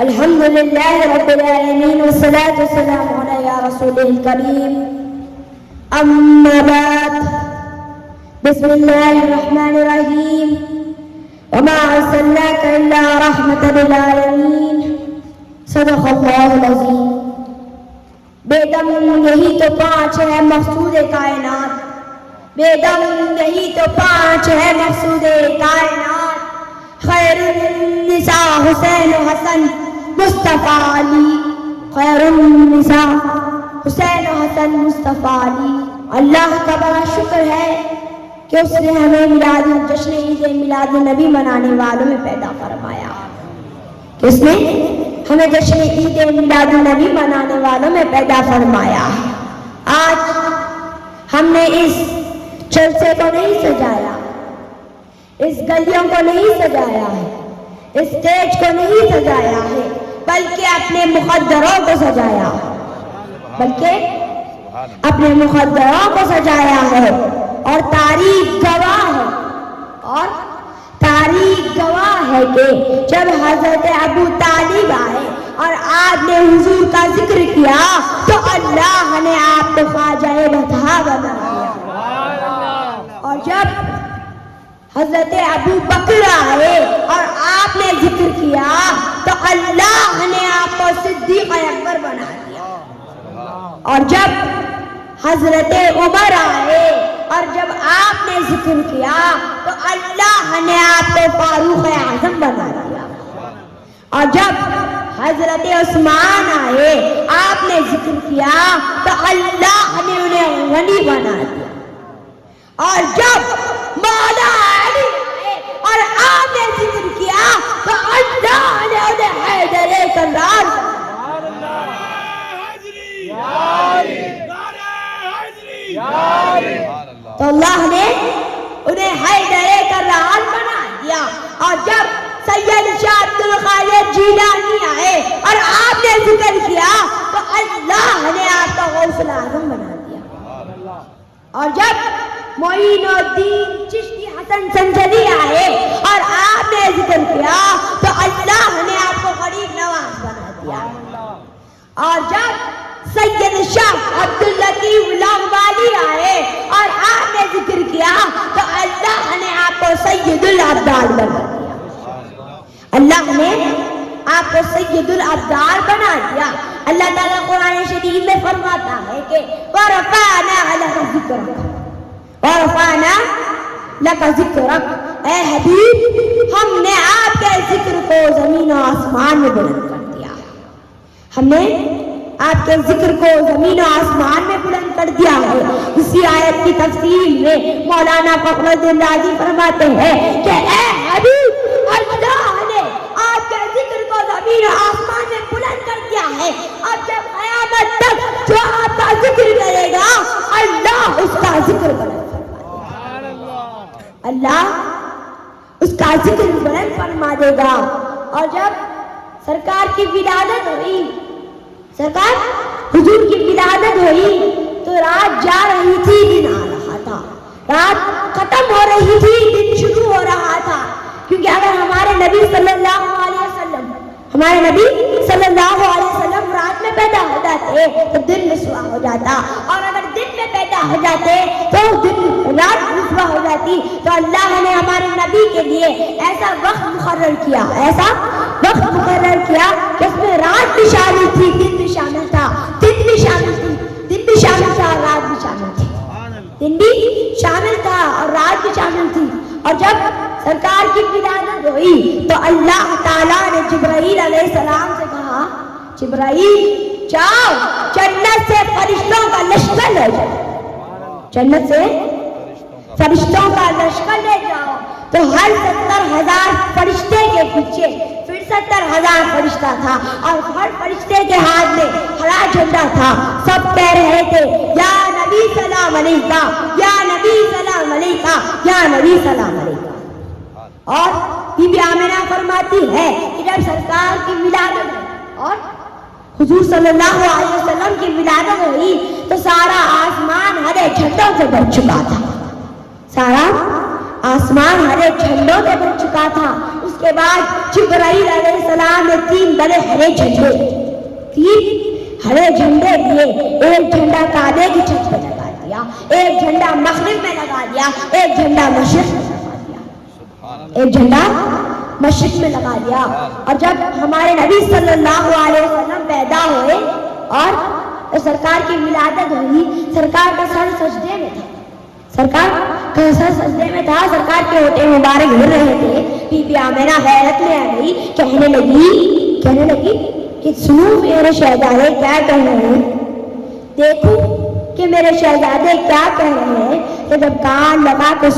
الحمد لله رب العالمين والصلاة والسلام على يا رسول الكريم أما بعد بسم الله الرحمن الرحيم وما أرسلناك إلا رحمة للعالمين صدق الله العظيم. بیدم یہی تو پانچ ہے مقصود کائنات، بیدم یہی تو پانچ ہے مقصود کائنات. خیر النساء حسین و حسن مصطفیٰ علی، خیر النساء حسین و حسن مصطفیٰ علی. اللہ کا بڑا شکر ہے کہ اس نے ہمیں جشن عید میلاد نبی منانے والوں میں پیدا فرمایا، کہ اس نے ہمیں جشن عید میلاد نبی منانے والوں میں پیدا فرمایا. آج ہم نے اس جلسے کو نہیں سجایا، اس گلیوں کو نہیں سجایا ہے، اس اسٹیج کو نہیں سجایا ہے، بلکہ اپنے مقدروں کو سجایا ہے، بلکہ اپنے مقدروں کو سجایا ہے. اور تاریخ گواہ ہے، اور تاریخ گواہ ہے کہ جب حضرت ابو طالب آئے اور آپ نے حضور کا ذکر کیا تو اللہ نے آپ کو خواجہ بطحہ بنا دیا. اور جب حضرت ابو بکر آئے اور آپ نے ذکر کیا تو اللہ نے آپ کو صدیق اکبر بنا دیا. اور جب حضرت عمر آئے اور جب آپ نے ذکر کیا تو اللہ نے آپ کو فاروق اعظم بنا دیا. اور جب حضرت عثمان آئے آپ نے ذکر کیا تو اللہ نے انہیں غنی بنا دیا. اور جب مولا علی آئے اور آپ نے ذکر کیا تو اللہ نے انہیں حیدر کرار. تو اللہ نے انہیں حیدر کرار بنا دیا. اور جب سید شاہ عبد القادر جیلانی آئے اور آپ نے ذکر کیا تو اللہ نے آپ کو غوث الاعظم بنا دیا. اور جب معین الدین چشتی حسن سنجلی آئے اور آپ نے ذکر کیا تو اللہ نے آپ کو غریب نواز بنا دیا. اور جب سید شاہ عبداللطیف لاہوری آئے اور آپ نے ذکر کیا تو اللہ نے آپ کو سید الابدال بنا دیا. اللہ نے آپ کو سید الابدال بنا دیا. اللہ تعالیٰ قرآن شریف میں فرماتا ہے کہ وَرَفَعْنَا لَكَ ذِكْرَكَ وَرَفَعْنَا لَكَ ذِكْرَكَ. اے حبیب، ہم نے آپ کے ذکر کو زمین و آسمان میں بلند کر دیا. ہم نے آپ کے ذکر کو زمین و آسمان میں بلند کر دیا ہے. اسی آیت کی تفصیل میں مولانا فخر الدین رازی فرماتے ہیں کہ اے حبیب، اللہ نے آپ کے ذکر کو زمین و آسمان میں بلند کر دیا ہے. اب جب قیامت تک جو آپ کا ذکر کرے گا اللہ اس کا ذکر بلند فرما دے گا، اللہ اس کا ذکر بلند فرما دے گا. اور جب سرکار کی ولادت ہوئی، سرکار حضور کی ولادت ہوئی تو رات جا رہی تھی، دن آ رہا تھا. رات ختم ہو رہی تھی، دن شروع ہو رہا تھا. کیونکہ اگر ہمارے نبی صلی اللہ علیہ وسلم رات میں پیدا ہو جاتے تو دن رسوا ہو جاتا، اور اگر دن میں پیدا ہو جاتے تو رات رسوا ہو جاتی. تو اللہ نے ہمارے نبی کے لیے ایسا وقت مقرر کیا کہ اس میں رات بھی شامل تھی، دن بھی شامل تھا، دن بھی شامل تھا اور رات بھی شامل تھی. دن بھی شامل تھا اور رات بھی شامل تھی. اور جب سرکار کی ولادت ہوئی تو اللہ تعالیٰ نے جبرائیل علیہ السلام سے کہا، جبرائیل جاؤ جنت سے فرشتوں کا لشکر لے جاؤ، جنت سے فرشتوں کا لشکر لے جاؤ. تو ہر 70,000 فرشتے کے پیچھے پھر 70,000 فرشتہ تھا، اور ہر فرشتے کے ہاتھ میں ہرا جھنڈا تھا. سب کہہ رہے تھے یا نبی سلام علیکہ، یا نبی سلام علیکہ، یا نبی سلام علیکہ. اور بی بی آمنہ فرماتی ہے کہ جب سرکار کی ولادت اور حضور صلی اللہ علیہ وسلم کی ولادت ہوئی تو سارا آسمان ہرے جھنڈوں سے بھر چکا تھا. سارا آسمان ہرے جھنڈوں سے بھر چکا تھا. اس کے بعد جبرائیل علیہ السلام نے 3 بڑے ہرے جھنڈے لیے، ایک جھنڈا کعبے کی چھت پہ لگا دیا، ایک جھنڈا مغرب میں لگا دیا، ایک جھنڈا مشرق میں لگا دیا، ایک جھنڈا مشرق میں لگا دیا۔ اور جب ہمارے نبی صلی اللہ علیہ وسلم پیدا ہوئے اور سرکار کی ولادت ہوئی، سرکار کا سر سجدے میں تھا، سرکار کے ہوتے مبارک گر رہے تھے۔ بی بی آمنہ حیرت میں آ گئی، کہنے لگی کہ سنو میرے شہزادے کیا کہہ رہے ہیں، دیکھو کہ میرے شہزادے کیا کہہ رہے ہیں۔ تو جب کان لگا کے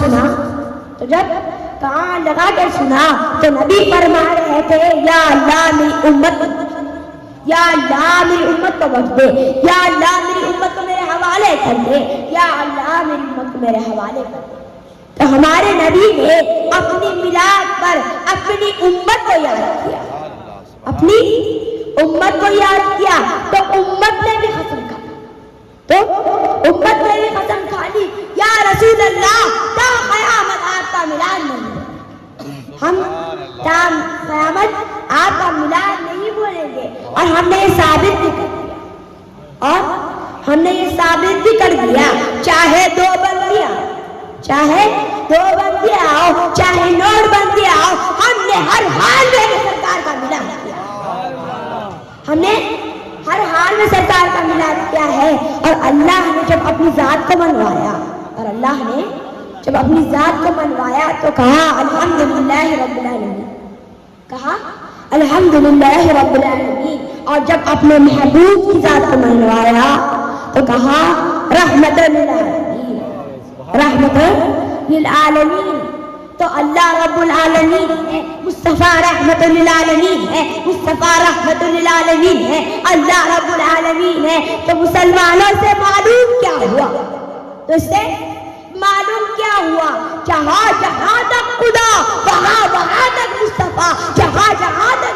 سنا تو نبی فرما رہے تھے، یا اللہ میری امت کو بخش دے، یا اللہ میری امت کو میرے حوالے کر دے، یا اللہ میری امت کو میرے حوالے کر دے۔ تو ہمارے نبی نے اپنی میلاد پر اپنی امت کو یاد کیا، تو امت نے بھی قسم کھا لی، یا رسول اللہ تا قیامت آپ کا میلاد نہیں، ہم تا قیامت آپ کا میلاد نہیں بولیں گے۔ اور ہم نے یہ ثابت بھی کر دیا، چاہے 2 بندیاں آؤ، چاہے نوٹ بندی آؤ، ہم نے ہر حال میں سرکار کا میلاد کیا، ہے۔ اور اللہ نے جب اپنی ذات کو منوایا تو کہا الحمدللہ رب العالمین، اور جب اپنے محبوب کی ذات کو منوایا تو کہا رحمت للعالمین۔ تو اللہ رب العالمین ہے، مصطفیٰ رحمت للعالمین ہے، اللہ رب العالمین ہے۔ تو مسلمانوں سے معلوم کیا ہوا، جہاں جہاں تک خدا وہاں تک مصطفیٰ، جہاں تک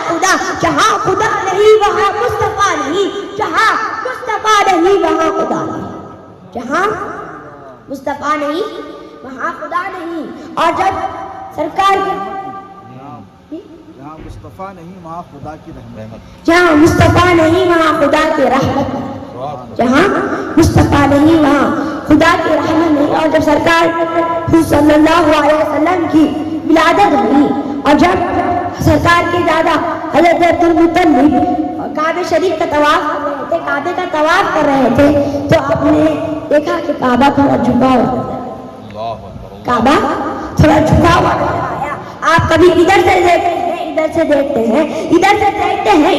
خدا، جہاں خدا نہیں وہاں مصطفیٰ نہیں، جہاں مصطفیٰ نہیں وہاں خدا نہیں، جہاں مصطفیٰ نہیں وہاں خدا نہیں۔ اور جب سرکار جہاں مصطفیٰ نہیں وہاں خدا کی رحمت، جہاں مصطفیٰ نہیں وہاں خدا کی رحمت نہیں۔ اور جب سرکار صلی اللہ علیہ وسلم کی ولادت ہوئی اور جب سرکار کے دادا حضرت عبدالمطلب کعبہ شریف کا طواف کر رہے تھے تو آپ نے دیکھا کہ کعبہ تھوڑا جھکا ہوا آیا۔ آپ کبھی ادھر سے دیکھتے ہیں، ادھر سے دیکھتے ہیں،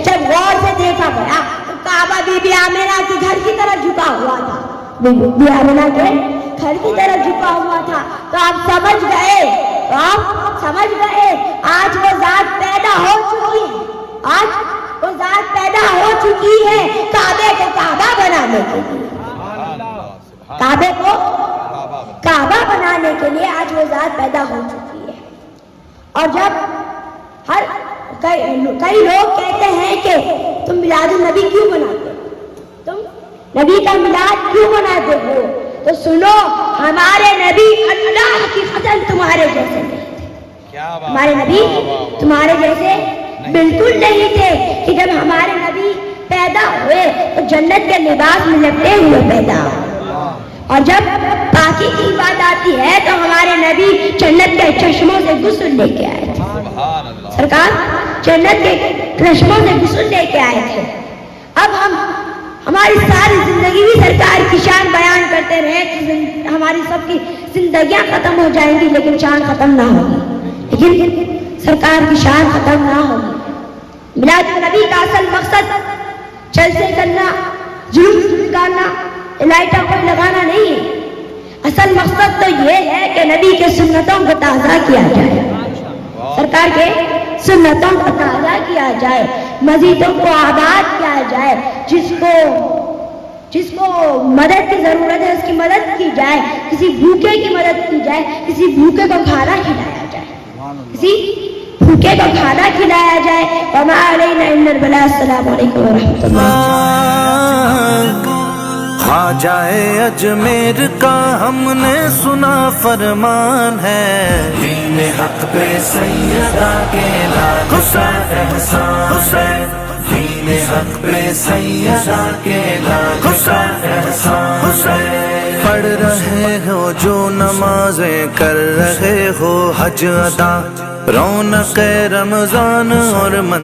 جب غور سے دیکھا گیا تو کعبہ بی بی آمنہ کے گھر کی طرف جھکا ہوا تھا، تو آپ سمجھ گئے آج وہ ذات پیدا ہو چکی ہے، کعبے کو کعبہ بنانے کے لیے، آج وہ ذات پیدا ہو چکی ہے۔ اور جب کئی لوگ کہتے ہیں کہ تم میلاد النبی کیوں مناتے ہو، تم نبی کا میلاد کیوں مناتے ہو، تو سنو، ہمارے نبی اللہ کی قسم تمہارے جیسے نہیں تھے، ہمارے نبی تمہارے جیسے بالکل نہیں تھے کہ جب ہمارے نبی پیدا ہوئے تو جنت کے لباس میں لپٹے ہوئے پیدا ہوئے، اور جب پاکی کی بات آتی ہے تو ہمارے نبی جنت کے چشموں سے غسل لے کے آئے تھے، سرکار جنت کے چشموں سے غسل لے کے آئے تھے۔ اب ہماری ساری زندگی بھی سرکار کی شان بیان کرتے رہے تو ہماری سب کی زندگیاں ختم ہو جائیں گی لیکن شان ختم نہ ہوگی، لیکن سرکار کی شان ختم نہ ہوگی۔ میلاد النبی کا اصل مقصد جلسے کرنا، جلوس نکالنا، لائٹیں کوئی لگانا نہیں ہے، اصل مقصد تو یہ ہے کہ نبی کے سنتوں کو تازہ کیا جائے، سرکار کے سنتوں کو تازہ کیا جائے، مسجدوں کو آباد کیا جائے، جس کو مدد کی ضرورت ہے اس کی مدد کی جائے، کسی بھوکے کی مدد کی جائے، کسی بھوکے کو کھانا کھلایا جائے، وما علینا الا البلاغ۔ السلام علیکم ورحمۃ اللہ۔ خواجہ اجمیر کا ہم نے سنا فرمان ہے، دین حق پہ سیدہ کے لاکھ حسین، دین حق پہ سیدہ کے لاکھ حسین۔ پڑھ رہے ہو جو نمازیں، کر رہے ہو حج ادا، رونق رمضان اور